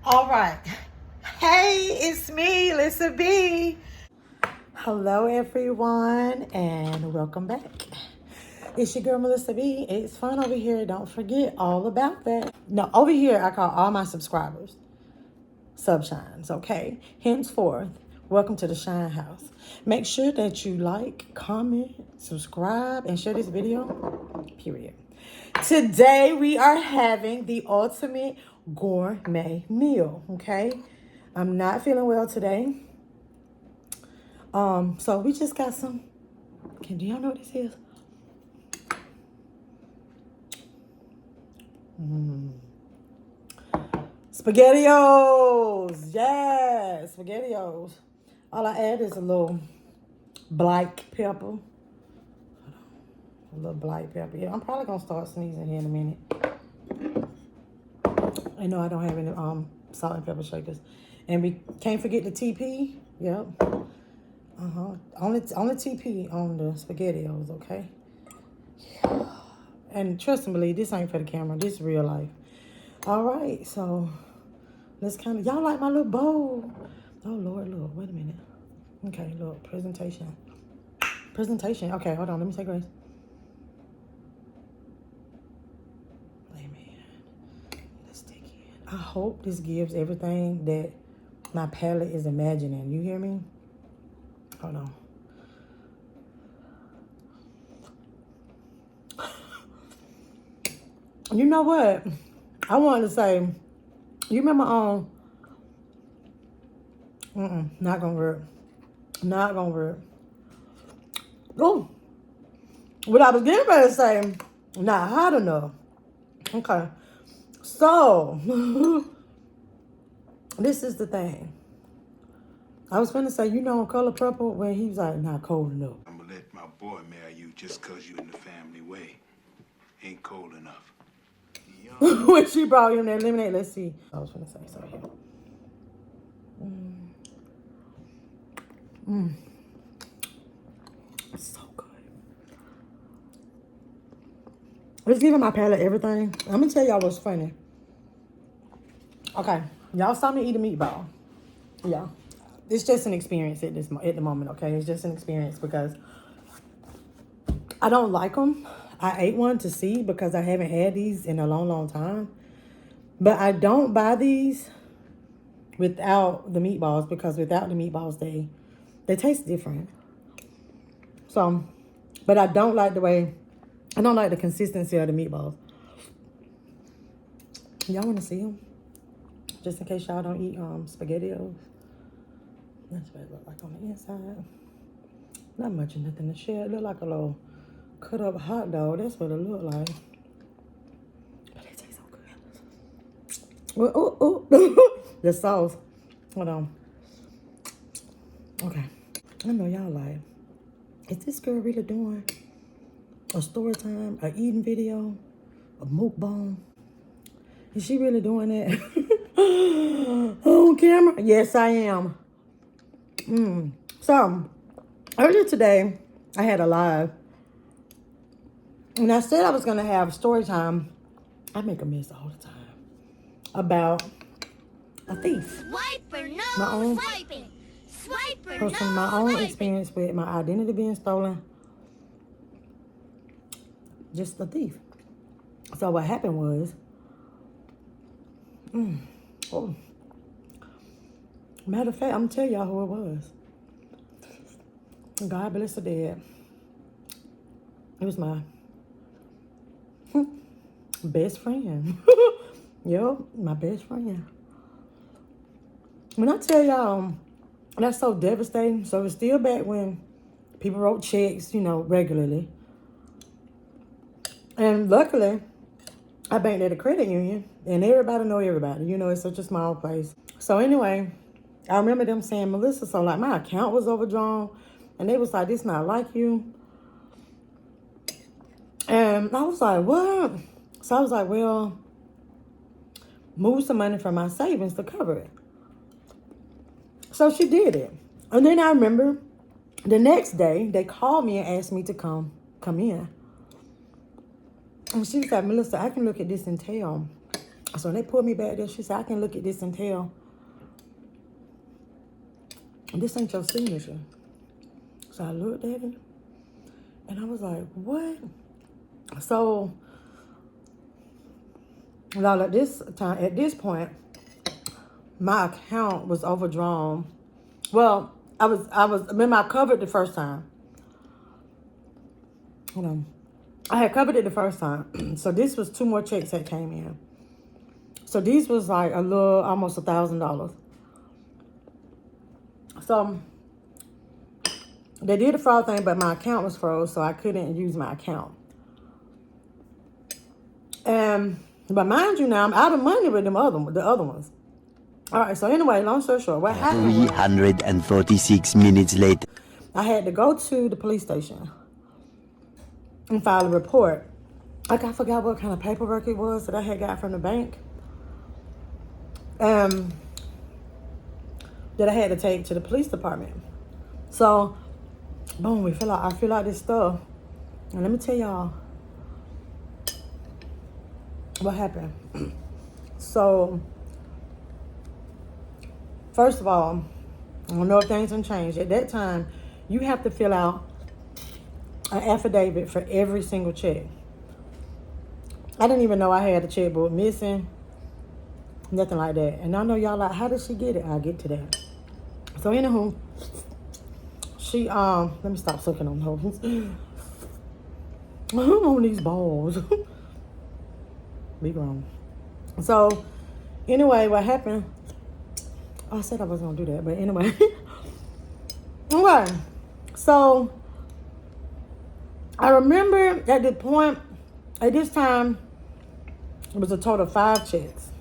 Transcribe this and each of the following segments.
All right. Hey, it's me, Lisa B. Hello, everyone, and welcome back. It's your girl, Melissa B. It's fun over here. Don't forget all about that. No, over here, I call all my subscribers Subshines, okay? Henceforth, welcome to the Shine House. Make sure that you like, comment, subscribe, and share this video, period. Today, we are having the ultimate gourmet meal, okay? I'm not feeling well today. So we just got some, do y'all know what this is? SpaghettiOs, yes, SpaghettiOs. All I add is a little black pepper. A little black pepper. Yeah, I'm probably gonna start sneezing here in a minute. I know I don't have any salt and pepper shakers. And we can't forget the TP. Yep. Only TP on the SpaghettiOs, okay? Yeah. And trust and believe, this ain't for the camera. This is real life. All right, so let's kind of, y'all like my little bowl? Oh, Lord, look, wait a minute. Okay, look, presentation. Okay, hold on, let me take grace. Amen. Let's take in. I hope this gives everything that my palate is imagining. You hear me? Hold on. You know what? I wanted to say, you remember not gonna work. Not gonna work. Oh, what I was getting ready to say, not hot enough. Okay, so this is the thing. I was gonna say, Color Purple, when he was like, not cold enough. I'm gonna let my boy marry you just cause you in the family way. Ain't cold enough. When she brought him that lemonade, let's see. I was gonna say, so here. It's so good. It's giving my palate everything. I'm gonna tell y'all what's funny. Okay, y'all saw me eat a meatball. Yeah, it's just an experience at the moment. Okay, it's just an experience because I don't like them. I ate one to see because I haven't had these in a long time. But I don't buy these without the meatballs because without the meatballs, they taste different. So, but I don't like the consistency of the meatballs. Y'all want to see them? Just in case y'all don't eat SpaghettiOs. That's what it look like on the inside. Not much of nothing to share. It look like a little cut up hot dog. That's what it look like. But it tastes so good. Oh. The sauce. Hold on. Okay. I know y'all like, is this girl really doing a story time, a eating video, a mukbang? Is she really doing that on camera? Yes, I am. So, earlier today, I had a live. And I said I was going to have story time. I make a mess all the time. About a thief. Swiper, no My own swiping. Swiper, personally, no my own swiping. experience with my identity being stolen. Just a thief. So what happened was, matter of fact, I'm gonna tell y'all who it was. God bless the dead. It was my best friend. Yep, my best friend. When I tell y'all, that's so devastating. So it's still back when people wrote checks, regularly. And luckily, I banked at a credit union, and everybody know everybody. It's such a small place. So anyway, I remember them saying, Melissa, so like my account was overdrawn, and they was like, this not like you. And I was like, what? So I was like, well, move some money from my savings to cover it. So she did it. And then I remember the next day, they called me and asked me to come in. And she was like, Melissa, I can look at this and tell So when they pulled me back there, she said, I can look at this and tell this ain't your signature. So I looked at it and I was like, what? So now at this point, my account was overdrawn. Well, remember I covered the first time. Hold on. I had covered it the first time. So this was 2 more checks that came in. So these was like almost $1,000. So they did the fraud thing, but my account was froze, so I couldn't use my account. But mind you, now I'm out of money with the other ones. All right. So anyway, long story short, what happened? 346 minutes later. I had to go to the police station and file a report. Like, I forgot what kind of paperwork it was that I had got from the bank. That I had to take to the police department. So, boom, I fill out this stuff. And let me tell y'all what happened. So, first of all, I don't know if things have changed. At that time, you have to fill out an affidavit for every single check. I didn't even know I had a checkbook missing. Nothing like that. And I know y'all like, how did she get it? I'll get to that. So anywho, she let me stop sucking on those. I'm on these balls. Be grown. So anyway, what happened? I said I wasn't gonna do that, but anyway. Okay. So I remember at this time, it was a total of 5 checks.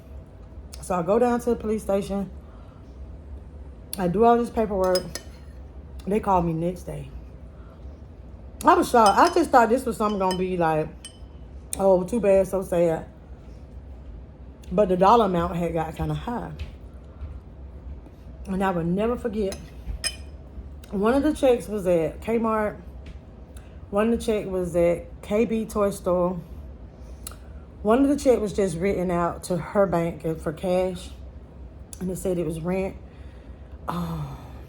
So I go down to the police station. I do all this paperwork. They called me next day. I was shocked. I just thought this was something gonna be like, oh, too bad, so sad. But the dollar amount had got kind of high. And I will never forget. One of the checks was at Kmart. One of the check was at KB Toy Store. One of the check was just written out to her bank for cash. And it said it was rent.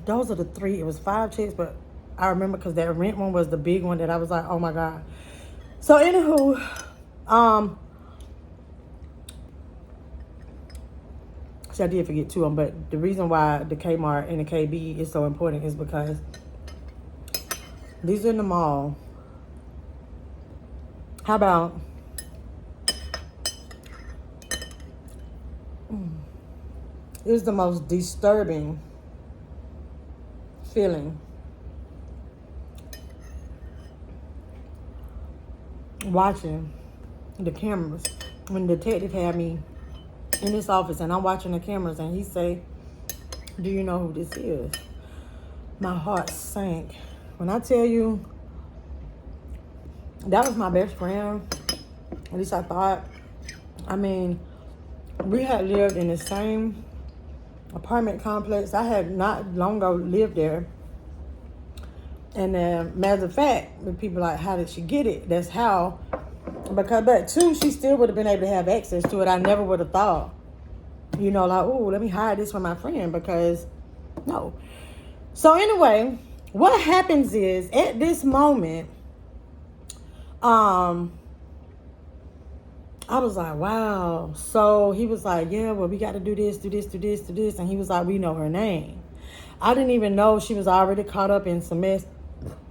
Those are the 3. It was 5 checks, but I remember because that rent one was the big one that I was like, oh my God. So anywho, I did forget 2 of them, but the reason why the Kmart and the KB is so important is because these are in the mall. How about it was the most disturbing feeling watching the cameras when the detective had me in this office and I'm watching the cameras and he say, do you know who this is? My heart sank. When I tell you that was my best friend, at least I thought. I mean, we had lived in the same apartment complex. I had not long ago lived there. And matter of fact, the people like, how did she get it? That's how. But 2, she still would have been able to have access to it. I never would have thought, you know, like, oh, let me hide this from my friend because, no. So anyway, what happens is at this moment, I was like, wow. So he was like, yeah, well, we got to do this, do this, do this, do this. And he was like, we know her name. I didn't even know she was already caught up in some mess,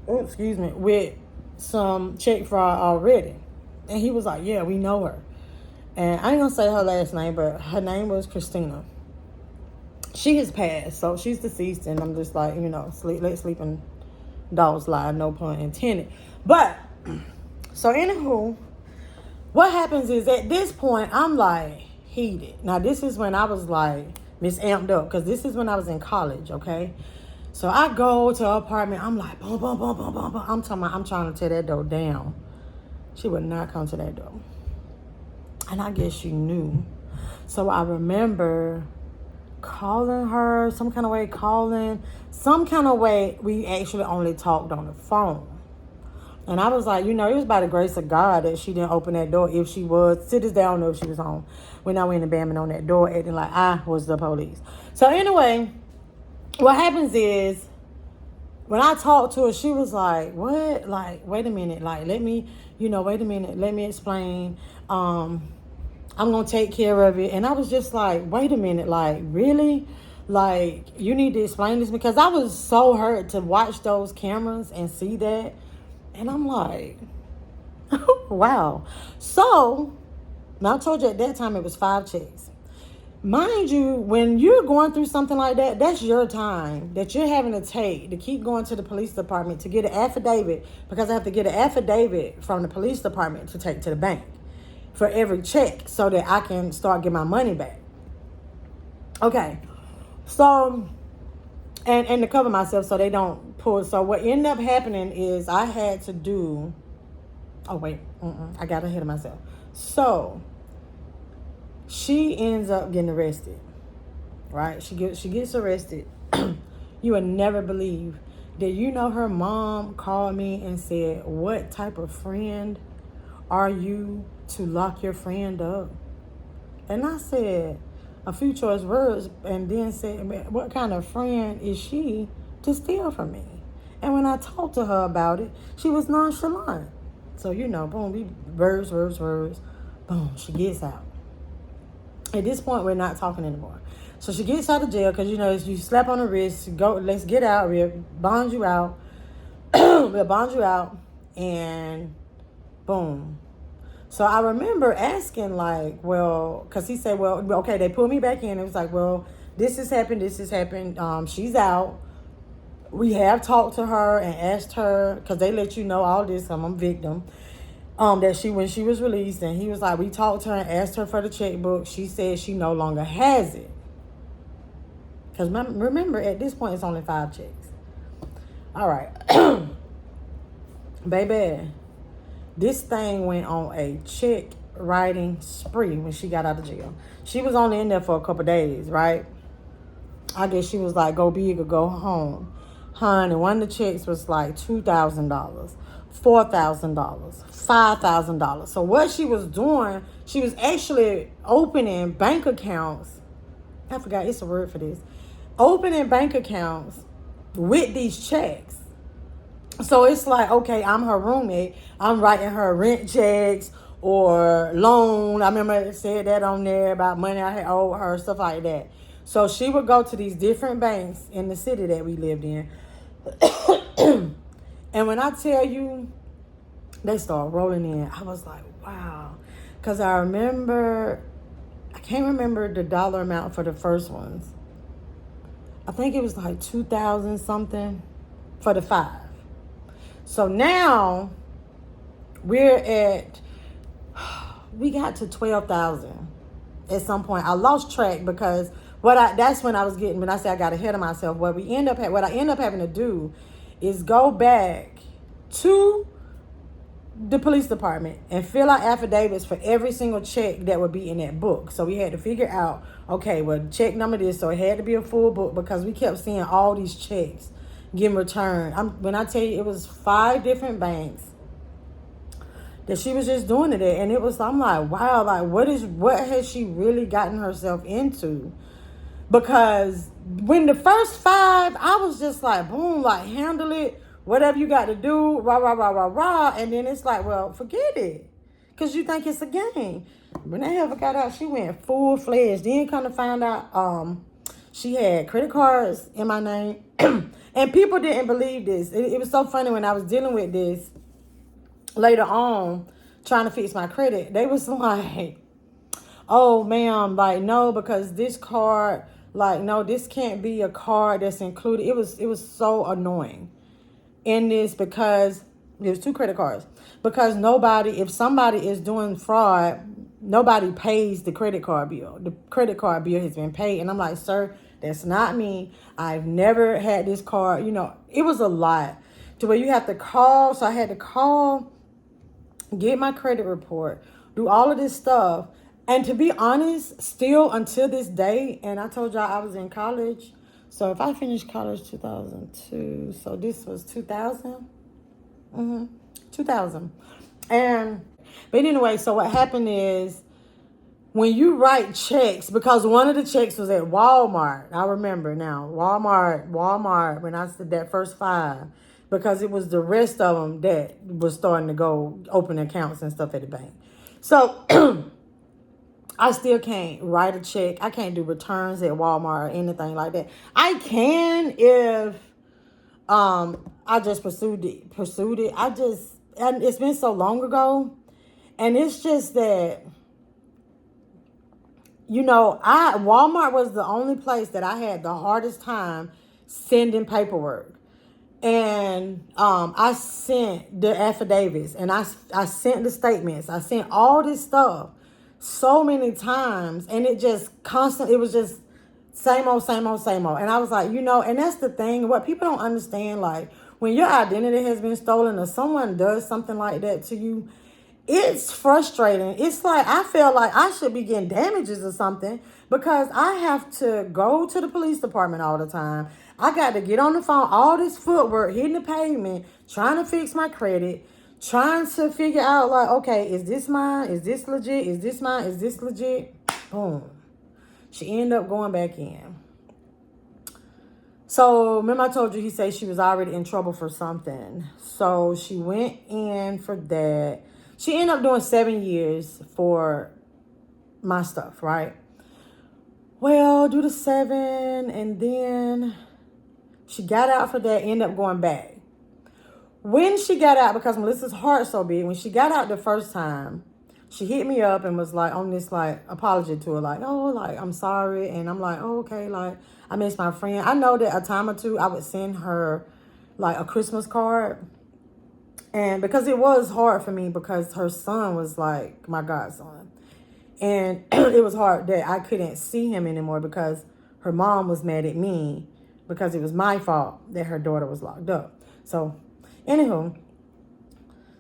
with some check fraud already. And he was like, yeah, we know her. And I ain't going to say her last name, but her name was Christina. She has passed, so she's deceased. And I'm just like, you know, let sleeping dogs lie, no pun intended. But, so anywho, what happens is at this point, I'm like heated. Now, this is when I was like Miss Amped Up, because this is when I was in college, okay? So I go to her apartment. I'm like, boom, boom, boom, boom, boom, boom. I'm trying to tear that door down. She would not come to that door. And I guess she knew. So I remember calling her, some kind of way, we actually only talked on the phone. And I was like, it was by the grace of God that she didn't open that door. If she was, to this day, I don't know if she was home when I went and banging on that door, acting like I was the police. So anyway, what happens is, when I talked to her, she was like, what? Like, wait a minute. Like, let me, wait a minute. Let me explain. I'm going to take care of it. And I was just like, wait a minute. Like, really? Like, you need to explain this, because I was so hurt to watch those cameras and see that. And I'm like, wow. So, now I told you at that time it was 5 checks. Mind you, when you're going through something like that, that's your time that you're having to take to keep going to the police department to get an affidavit, because I have to get an affidavit from the police department to take to the bank for every check so that I can start getting my money back. Okay. So, and to cover myself so they don't pull. So what ended up happening is I had to do, oh wait, I got ahead of myself. So, she ends up getting arrested, right? She gets arrested. You would never believe that, her mom called me and said, what type of friend are you to lock your friend up? And I said a few choice words and then said, what kind of friend is she to steal from me? And when I talked to her about it, she was nonchalant. So, boom, we words. Boom, she gets out. At this point, we're not talking anymore. So she gets out of jail because, you slap on the wrist, go, let's get out, we'll bond you out. We'll bond you out, and boom. So I remember asking, like, well, because he said, well, okay, they put me back in. It was like, well, this has happened. She's out. We have talked to her and asked her, because they let you know all this, I'm a victim. That when she was released, and he was like, we talked to her and asked her for the checkbook. She said she no longer has it. Because remember, at this point, it's only 5 checks. All right. Baby, this thing went on a check writing spree when she got out of jail. She was only in there for a couple days, right? I guess she was like, go big or go home. Honey, one of the checks was like $2,000, $4,000, $5,000. So what she was doing, she was actually opening bank accounts. I forgot, it's a word for this. Opening bank accounts with these checks. So it's like, okay, I'm her roommate. I'm writing her rent checks or loan. I remember it said that on there about money I had owed her, stuff like that. So she would go to these different banks in the city that we lived in. And when I tell you, they started rolling in, I was like, wow. Because I can't remember the dollar amount for the first ones. I think it was like 2,000 something for the 5. So now we got to 12,000 at some point. I lost track because that's when I was getting, when I say I got ahead of myself, what I end up having to do is go back to the police department and fill out affidavits for every single check that would be in that book. So we had to figure out, okay, well, check number this, so it had to be a full book because we kept seeing all these checks getting returned. When I tell you, it was 5 different banks that she was just doing it at, and I'm like, wow, like what has she really gotten herself into? Because when the first 5, I was just like, boom, like handle it, whatever you got to do, rah, rah, rah, rah, rah. And then it's like, well, forget it. Because you think it's a game. When that ever got out, she went full-fledged. Then kind of found out she had credit cards in my name. And people didn't believe this. It was so funny when I was dealing with this later on, trying to fix my credit. They was like, oh, ma'am, like, no, because this card, like, no, this can't be a card that's included. It was so annoying in this because there's 2 credit cards. Because if somebody is doing fraud, nobody pays the credit card bill. The credit card bill has been paid. And I'm like, sir, that's not me. I've never had this card. It was a lot to where you have to call. So I had to call, get my credit report, do all of this stuff. And to be honest, still until this day, and I told y'all I was in college. So if I finished college 2002, so this was 2000. 2000. But anyway, so what happened is when you write checks, because one of the checks was at Walmart. I remember now, Walmart, when I said that first 5, because it was the rest of them that was starting to go open accounts and stuff at the bank. So I still can't write a check. I can't do returns at Walmart or anything like that. I can if I just pursued it. And it's been so long ago. And it's just that, Walmart was the only place that I had the hardest time sending paperwork. And I sent the affidavits, and I sent the statements. I sent all this stuff so many times, and it was just same old, same old, same old. And I was like, and that's the thing, what people don't understand, like when your identity has been stolen or someone does something like that to you, it's frustrating. It's like I feel like I should be getting damages or something because I have to go to the police department all the time. I got to get on the phone, all this footwork, hitting the pavement, trying to fix my credit, trying to figure out like, okay, is this mine? Is this legit? Is this mine? Is this legit? Boom. She ended up going back in. So remember I told you he said she was already in trouble for something. So she went in for that. She ended up doing 7 years for my stuff, right? Well, do the 7, and then she got out for that, ended up going back. When she got out, because Melissa's heart so big, when she got out the first time, she hit me up and was like on this like apology to her, like, oh, like I'm sorry. And I'm like, oh, okay, like I miss my friend. I know that a time or two I would send her like a Christmas card. And because it was hard for me because her son was like my godson. And it was hard that I couldn't see him anymore because her mom was mad at me because it was my fault that her daughter was locked up. So, anywho.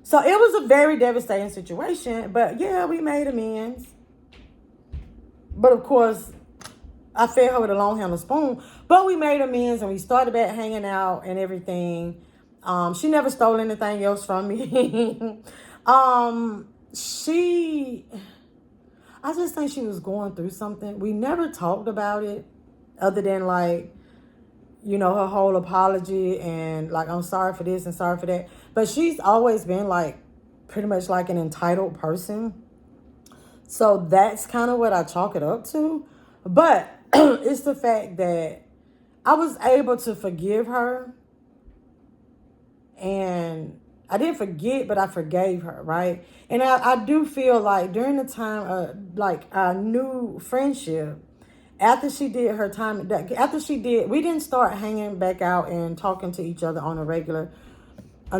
So, it was a very devastating situation. But, yeah, we made amends. But, of course, I fed her with a long handled spoon. But we made amends and we started back hanging out and everything. She never stole anything else from me. I just think she was going through something. We never talked about it other than like, her whole apology and like, I'm sorry for this and sorry for that. But she's always been like pretty much like an entitled person. So that's kind of what I chalk it up to. But it's the fact that I was able to forgive her. And I didn't forget, but I forgave her, right? And I do feel like during the time, like our new friendship, after she did her time, we didn't start hanging back out and talking to each other on a regular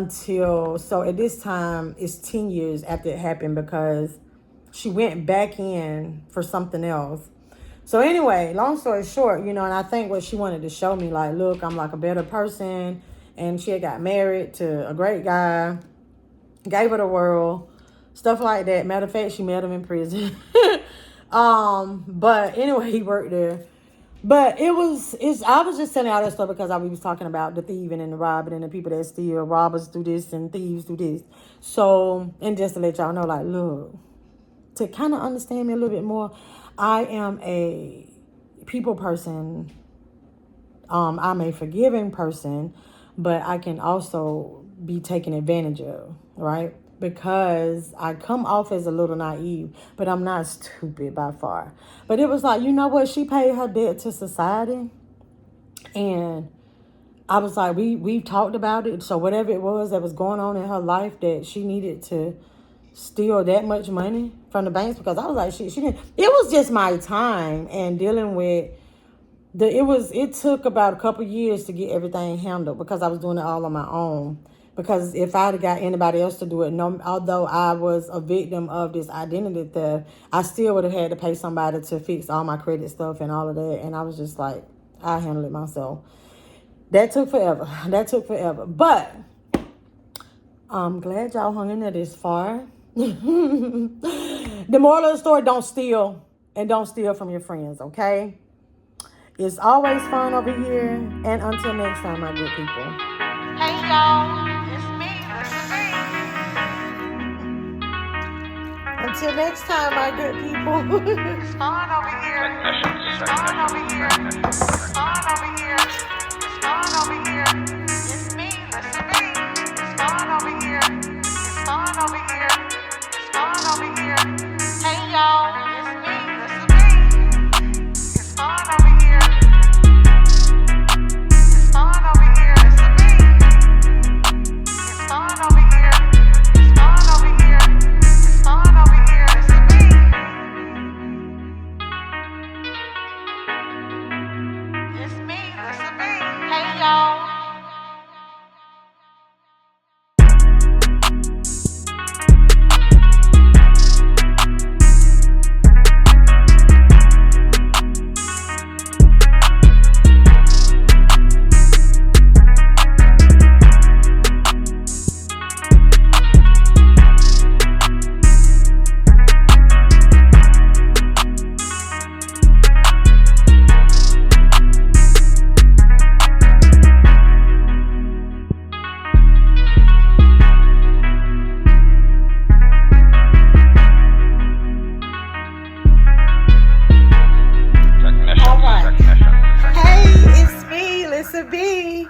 so at this time, it's 10 years after it happened because she went back in for something else. So anyway, long story short, and I think what she wanted to show me, like, look, I'm like a better person. And she had got married to a great guy, gave her the world, stuff like that. Matter of fact, she met him in prison. But anyway, he worked there. But I was just telling all that stuff because we was talking about the thieving and the robbing and the people that steal. Robbers do this and thieves do this. So, and just to let y'all know, like, look, to kind of understand me a little bit more, I am a people person. I'm a forgiving person. But I can also be taken advantage of, right? Because I come off as a little naive, but I'm not stupid by far. But it was like, you know what? She paid her debt to society. And I was like, we've talked about it. So whatever it was that was going on in her life that she needed to steal that much money from the banks, because I was like, she didn't. It was just my time and dealing with it took about a couple years to get everything handled because I was doing it all on my own. Because if I'd have got anybody else to do it, although I was a victim of this identity theft, I still would have had to pay somebody to fix all my credit stuff and all of that. And I was just like, I handled it myself. That took forever. But I'm glad y'all hung in there this far. The moral of the story, don't steal. And don't steal from your friends, okay? It's always fun over here. And until next time, my good people. Hey, y'all. It's me, Lisa B. Until next time, my good people. It's fun over here. It's fun over here. It's fun over here. It's fun over here. It's me, listen me. It's fun over here. It's fun over here. It's fun over here. Hey y'all, it's me, listen me. It's fun over here. It's fun over here. Listen me. It's fun over here. It's fun over here. It's fun over here. Listen me. It's me, listen me. Hey y'all. All right. Hey, it's me, Lisa B.